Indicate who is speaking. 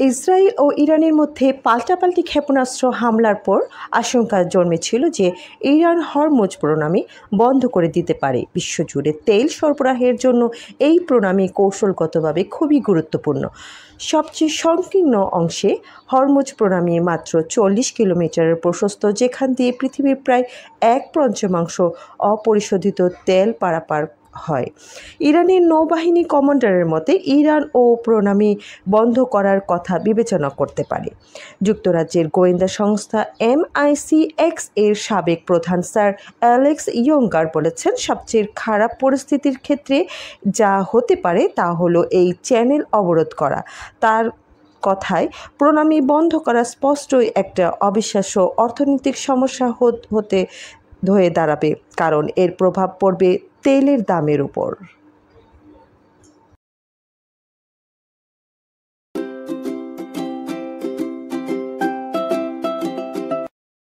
Speaker 1: Israel ও ইরানের মধ্যে পাল্টাপাল্টি ক্ষেপণাস্ত্র হামলার পর আশঙ্কা জন্মেছিল যে ইরান হরমুজ প্রণালী বন্ধ করে দিতে পারে। বিশ্বজুড়ে তেল সরবরাহের জন্য এই প্রণালী কৌশলগতভাবে খুবই গুরুত্বপূর্ণ। সবচেয়ে সংকীর্ণ অংশে হরমুজ প্রণালী মাত্র 40 কিলোমিটারের প্রশস্ত, যেখান দিয়ে পৃথিবীর প্রায় 1/5 অপরিশোধিত তেল পারাপার হয়। ইরানের নৌবাহিনী কমান্ডারের মতে ইরান ও প্রণালী বন্ধ করার কথা বিবেচনা করতে পারে। যুক্তরাজ্যের গোয়েন্দা সংস্থা MI6 এর সাবেক প্রধান স্যার অ্যালেক্স ইয়ঙ্গার বলেছেন, সবচেয়ে খারাপ পরিস্থিতির ক্ষেত্রে যা হতে পারে তা হলো এই চ্যানেল অবরোধ করা। তার কথায় প্রণালী বন্ধ করা স্পষ্টই একটা অবিশ্বাস্য অর্থনৈতিক সমস্যা হয়ে দাঁড়াবে, কারণ এর প্রভাব পড়বে তেলের দামের উপর।